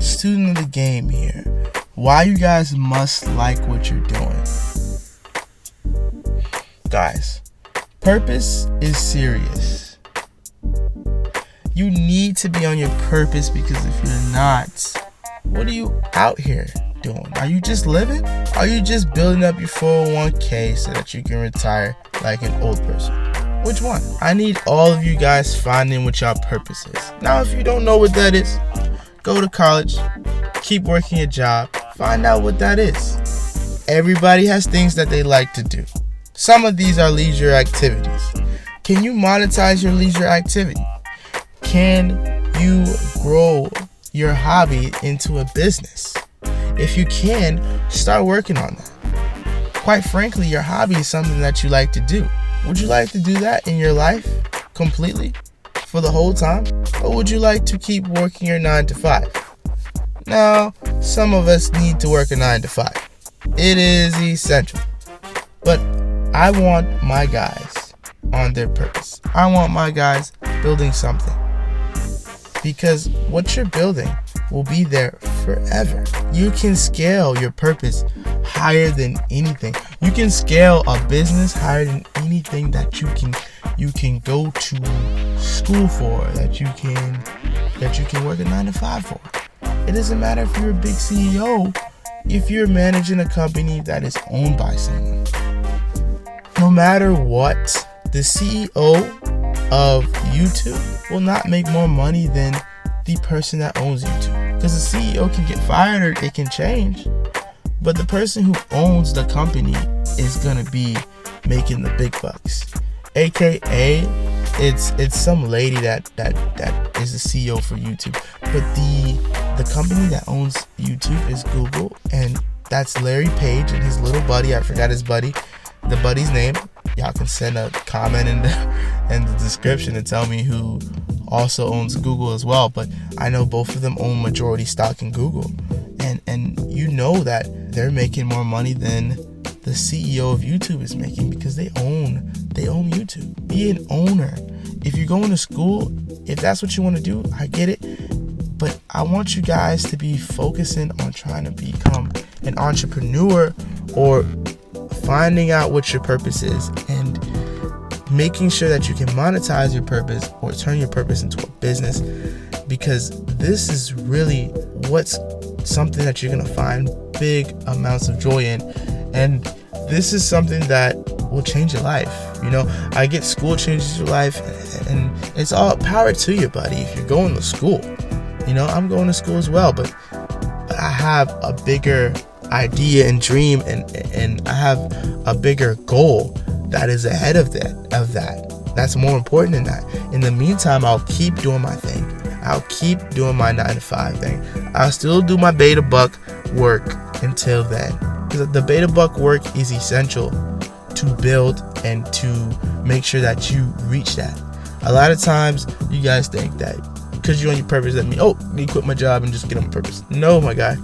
student of the game here. Why you guys must like what you're doing. Guys, purpose is serious. You need to be on your purpose, because if you're not, what are you out here doing? Are you just living? Are you just building up your 401k so that you can retire like an old person? Which one? I need all of you guys finding what your purpose is. Now, if you don't know what that is, go to college, keep working a job, find out what that is. Everybody has things that they like to do. Some of these are leisure activities. Can you monetize your leisure activity? Can you grow your hobby into a business? If you can, start working on that. Quite frankly, your hobby is something that you like to do. Would you like to do that in your life completely for the whole time? Or would you like to keep working your 9 to 5? Now, some of us need to work a 9 to 5. It is essential. But I want my guys on their purpose. I want my guys building something. Because what you're building will be there forever. You can scale your purpose higher than anything. You can scale a business higher than anything that you can go to school for, that you can work a 9 to 5 for. It doesn't matter if you're a big CEO, if you're managing a company that is owned by someone. No matter what, the CEO of YouTube will not make more money than the person that owns YouTube. Because the CEO can get fired or it can change. But the person who owns the company is going to be making the big bucks. AKA, it's some lady that is the CEO for YouTube. But the company that owns YouTube is Google. And that's Larry Page and his little buddy. I forgot the buddy's name. Y'all can send a comment in the description and tell me who also owns Google as well. But I know both of them own majority stock in Google. And you know that they're making more money than the CEO of YouTube is making, because they own YouTube. Be an owner. If you're going to school, if that's what you want to do, I get it. But I want you guys to be focusing on trying to become an entrepreneur, or finding out what your purpose is and making sure that you can monetize your purpose or turn your purpose into a business, because this is really what's something that you're going to find big amounts of joy in. And this is something that will change your life. You know, I get school changes your life, and it's all power to you, buddy. If you're going to school, you know, I'm going to school as well, but I have a bigger idea and dream, and I have a bigger goal that is ahead of that. That's more important than that. In the meantime, I'll keep doing my thing. I'll keep doing my 9 to 5 thing. I'll still do my beta buck work until then, because the beta buck work is essential to build and to make sure that you reach that. A lot of times you guys think that because you're on your purpose, that means, me quit my job and just get on my purpose. No, my guy.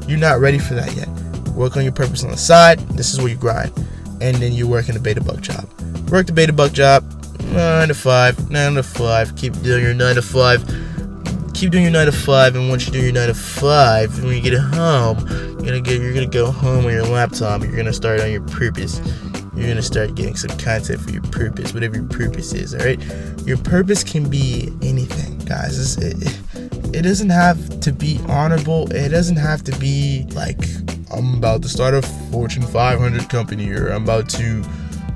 You're not ready for that yet. Work on your purpose on the side. This is where you grind. And then you work in a beta buck job. Work the beta buck job. 9 to 5. Keep doing your 9 to 5. Keep doing your 9 to 5. And once you do your 9 to 5, when you get home, you're gonna go home on your laptop. You're gonna start on your purpose. You're gonna start getting some content for your purpose, whatever your purpose is. All right. Your purpose can be anything, guys. It doesn't have to be honorable. It doesn't have to be like, I'm about to start a Fortune 500 company, or I'm about to.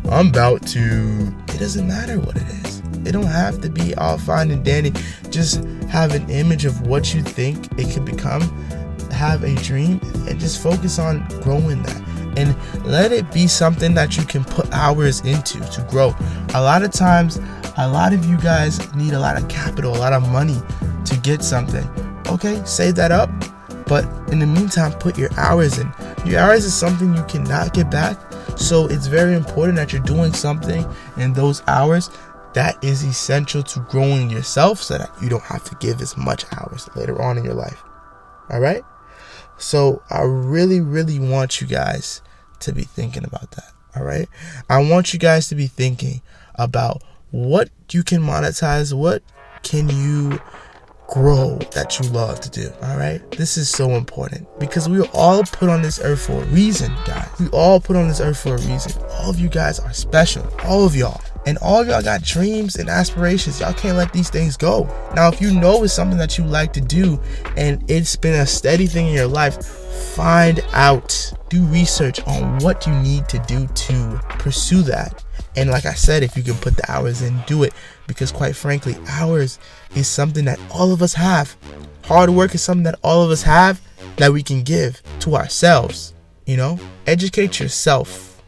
It doesn't matter what it is. It don't have to be all fine and dandy. Just have an image of what you think it could become. Have a dream and just focus on growing that. And let it be something that you can put hours into to grow. A lot of times, a lot of you guys need a lot of capital, a lot of money to get something. Okay, save that up. But in the meantime, put your hours in. Your hours is something you cannot get back. So it's very important that you're doing something in those hours that is essential to growing yourself, so that you don't have to give as much hours later on in your life. All right? So I really, really want you guys to be thinking about that. All right? I want you guys to be thinking about what you can monetize, what can you grow that you love to do. All right, this is so important because we were all put on this earth for a reason, guys. We all put on this earth for a reason. All of you guys are special, all of y'all. And all of y'all got dreams and aspirations. Y'all can't let these things go. Now, if you know it's something that you like to do and it's been a steady thing in your life, find out, do research on what you need to do to pursue that. And like I said, if you can put the hours in, do it. Because quite frankly, hours is something that all of us have. Hard work is something that all of us have that we can give to ourselves. Educate yourself,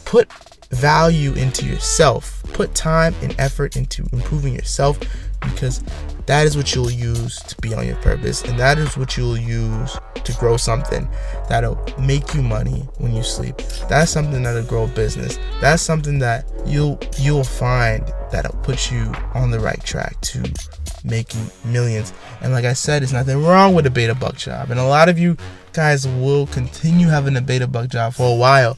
put value into yourself. Put time and effort into improving yourself, because that is what you'll use to be on your purpose, and that is what you'll use to grow something that'll make you money when you sleep. That's something that'll grow a business. That's something that you'll find that'll put you on the right track to making millions. And like I said, there's nothing wrong with a beta buck job, and a lot of you guys will continue having a beta buck job for a while.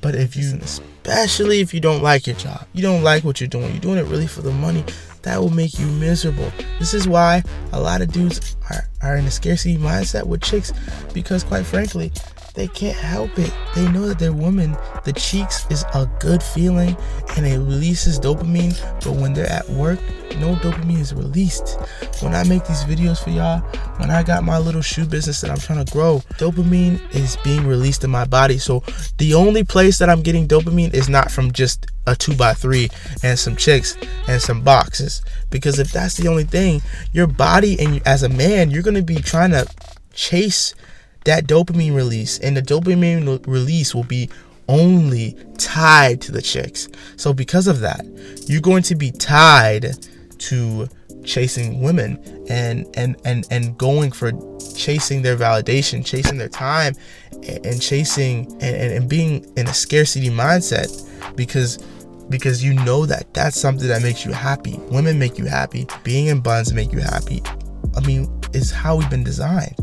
But especially if you don't like your job, you don't like what you're doing it really for the money, that will make you miserable. This is why a lot of dudes are in a scarcity mindset with chicks, because quite frankly, they can't help it. They know that their woman, the cheeks is a good feeling and it releases dopamine, but when they're at work, no dopamine is released. When I make these videos for y'all, when I got my little shoe business that I'm trying to grow, dopamine is being released in my body. So the only place that I'm getting dopamine is not from just a 2x3 and some chicks and some boxes, because if that's the only thing, your body and as a man, you're going to be trying to chase that dopamine release, and the dopamine release will be only tied to the chicks. So because of that, you're going to be tied to chasing women and going for chasing their validation, chasing their time, and chasing and being in a scarcity mindset, because you know that that's something that makes you happy. Women make you happy. Being in buns make you happy. I mean, it's how we've been designed.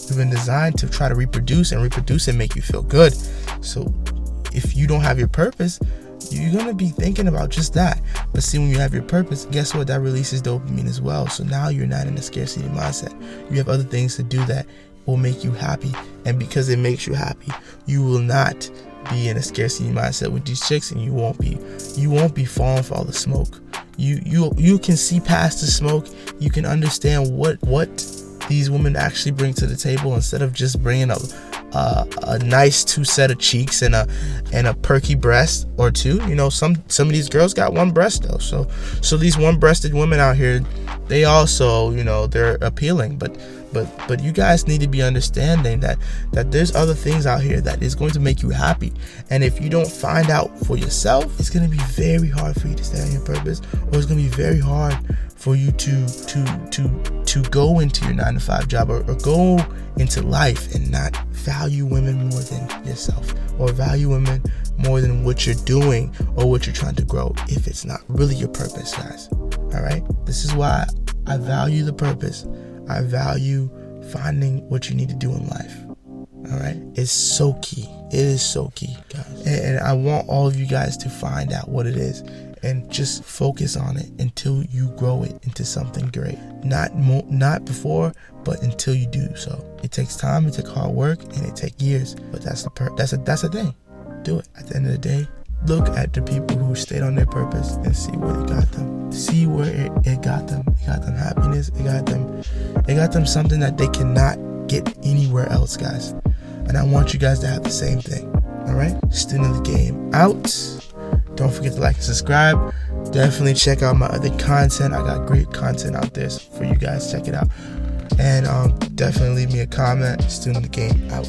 We've been designed to try to reproduce and make you feel good. So if you don't have your purpose, you're going to be thinking about just that. But see, when you have your purpose, guess what? That releases dopamine as well. So now you're not in a scarcity mindset. You have other things to do that will make you happy. And because it makes you happy, you will not be in a scarcity mindset with these chicks, and you won't be falling for all the smoke. You can see past the smoke. You can understand what these women actually bring to the table, instead of just bringing a nice 2 set of cheeks and a perky breast or two. Some of these girls got one breast though. So these one-breasted women out here, they also, they're appealing, but you guys need to be understanding that there's other things out here that is going to make you happy. And if you don't find out for yourself, it's going to be very hard for you to stay on your purpose, or it's going to be very hard for you to go into your 9-to-5 job or go into life and not value women more than yourself, or value women more than what you're doing or what you're trying to grow, if it's not really your purpose, guys. All right, this is why I value the purpose. I value finding what you need to do in life. All right, it's so key. It is so key, guys. And I want all of you guys to find out what it is and just focus on it until you grow it into something great. Not before, but until you do so. It takes time, it takes hard work, and it takes years. But that's the thing. Do it. At the end of the day, look at the people who stayed on their purpose and see where it got them. See where it got them. It got them happiness. It got them something that they cannot get anywhere else, guys. And I want you guys to have the same thing. All right? Student of the Game out. Don't forget to like and subscribe. Definitely check out my other content. I got great content out there for you guys. Check it out. And definitely leave me a comment. Student of the Game out.